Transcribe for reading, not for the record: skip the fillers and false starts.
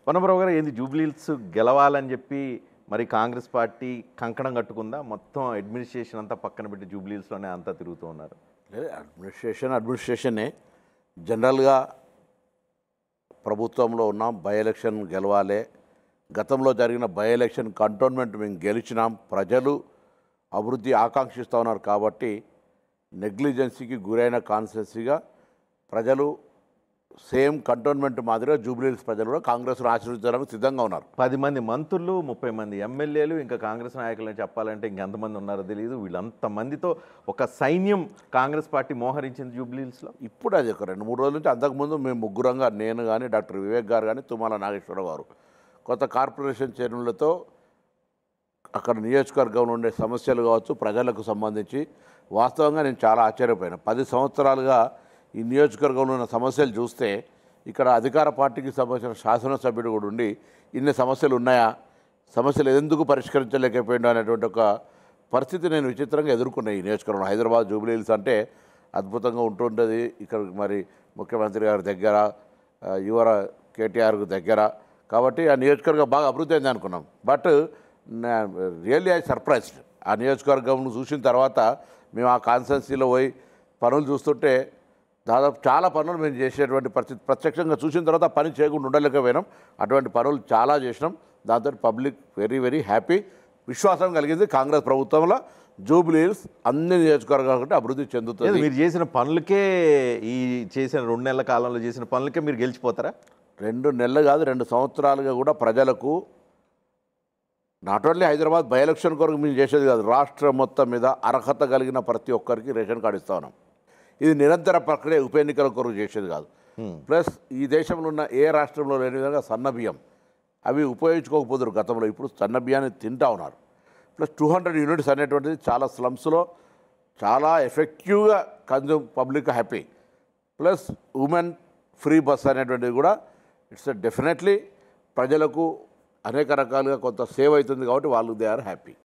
పొన్నమరావు గారు ఏంది జూబ్లీహిల్స్ గెలవాలని చెప్పి మరి కాంగ్రెస్ పార్టీ కంకణం కట్టుకుందా? మొత్తం అడ్మినిస్ట్రేషన్ అంతా పక్కన పెట్టి జూబ్లీహిల్స్లోనే అంతా తిరుగుతూ ఉన్నారు. లేదు, అడ్మినిస్ట్రేషనే జనరల్గా ప్రభుత్వంలో ఉన్నాం, బై ఎలక్షన్ గెలవాలి. గతంలో జరిగిన బై ఎలక్షన్ కంటోన్మెంట్ మేము గెలిచినాం, ప్రజలు అభివృద్ధి ఆకాంక్షిస్తూ ఉన్నారు కాబట్టి నెగ్లిజెన్సీకి గురైన కాన్స్టిట్యున్సీగా ప్రజలు సేమ్ కంటోన్మెంట్ మాదిరిగా జూబ్లీహిల్స్ ప్రజలు కూడా కాంగ్రెస్ను ఆశీర్వదించడానికి సిద్ధంగా ఉన్నారు. 10 మంది మంత్రులు, 30 మంది ఎమ్మెల్యేలు, ఇంకా కాంగ్రెస్ నాయకులని చెప్పాలంటే ఇంకెంతమంది ఉన్నారో తెలియదు. వీళ్ళంతమందితో ఒక సైన్యం కాంగ్రెస్ పార్టీ మోహరించింది జూబ్లీహిల్స్లో. ఇప్పుడు అది ఒక 2-3 రోజుల నుంచి, అంతకుముందు మేము ముగ్గురంగా, నేను కానీ, డాక్టర్ వివేక్ గారు కానీ, తుమ్మల నాగేశ్వరరావు గారు, కొత్త కార్పొరేషన్ చైర్మన్లతో అక్కడ నియోజకవర్గంలో ఉండే సమస్యలు కావచ్చు, ప్రజలకు సంబంధించి వాస్తవంగా నేను చాలా ఆశ్చర్యపోయాను. 10 సంవత్సరాలుగా ఈ నియోజకవర్గంలో ఉన్న సమస్యలు చూస్తే ఇక్కడ అధికార పార్టీకి సంబంధించిన శాసనసభ్యుడు కూడా ఉండి ఇన్ని సమస్యలు ఉన్నాయా, సమస్యలు ఎందుకు పరిష్కరించలేకపోయిందో అనేటువంటి ఒక పరిస్థితి నేను విచిత్రంగా ఎదుర్కొన్నాను. ఈ నియోజకవర్గంలో హైదరాబాద్ జూబ్లీహిల్స్ అంటే అద్భుతంగా ఉంటుంటుంది. ఇక్కడ మరి ముఖ్యమంత్రి గారి దగ్గర, యువర కేటీఆర్కు దగ్గర, కాబట్టి ఆ నియోజకవర్గం బాగా అభివృద్ధి అయింది అనుకున్నాం. But really I surprised. ఆ నియోజకవర్గం చూసిన తర్వాత మేము ఆ కాన్స్టిట్యున్సీలో పోయి పనులు చూస్తుంటే దాదాపు చాలా పనులు మేము చేసేటువంటి పరిస్థితి ప్రత్యక్షంగా చూసిన తర్వాత పని చేయకుండా ఉండలేకపోయినాం. అటువంటి పనులు చాలా చేసినాం. దాంతో పబ్లిక్ వెరీ వెరీ హ్యాపీ, విశ్వాసం కలిగింది. కాంగ్రెస్ ప్రభుత్వంలో జూబ్లీహిల్స్ అన్ని నియోజకవర్గాల కంటే అభివృద్ధి చెందుతుంది. మీరు చేసిన పనులకే, ఈ చేసిన 2 నెలల కాలంలో చేసిన పనులకే మీరు గెలిచిపోతారా? 2 నెలలు కాదు, 2 సంవత్సరాలుగా కూడా ప్రజలకు not only Hyderabad by election కొరకు మేము చేసేది కాదు, రాష్ట్రం మొత్తం మీద అర్హత కలిగిన ప్రతి ఒక్కరికి రేషన్ కార్డు ఇస్తా ఉన్నాం. ఇది నిరంతర ప్రక్రియ, ఉప ఎన్నికల కొరకు చేసేది కాదు. ప్లస్ ఈ దేశంలో ఉన్న ఏ రాష్ట్రంలో లేని విధంగా సన్న బియ్యం అవి ఉపయోగించుకోకపోతున్నారు గతంలో, ఇప్పుడు సన్న బియ్యాన్ని తింటా ఉన్నారు. ప్లస్ 200 యూనిట్స్ అనేటువంటిది చాలా స్లమ్స్లో చాలా ఎఫెక్టివ్గా consume, public happy. Plus women free bus అనేటువంటిది కూడా ఇట్స్ డెఫినెట్లీ ప్రజలకు అనేక రకాలుగా కొంత సేవ్ అవుతుంది కాబట్టి వాళ్ళు దే ఆర్ హ్యాపీ.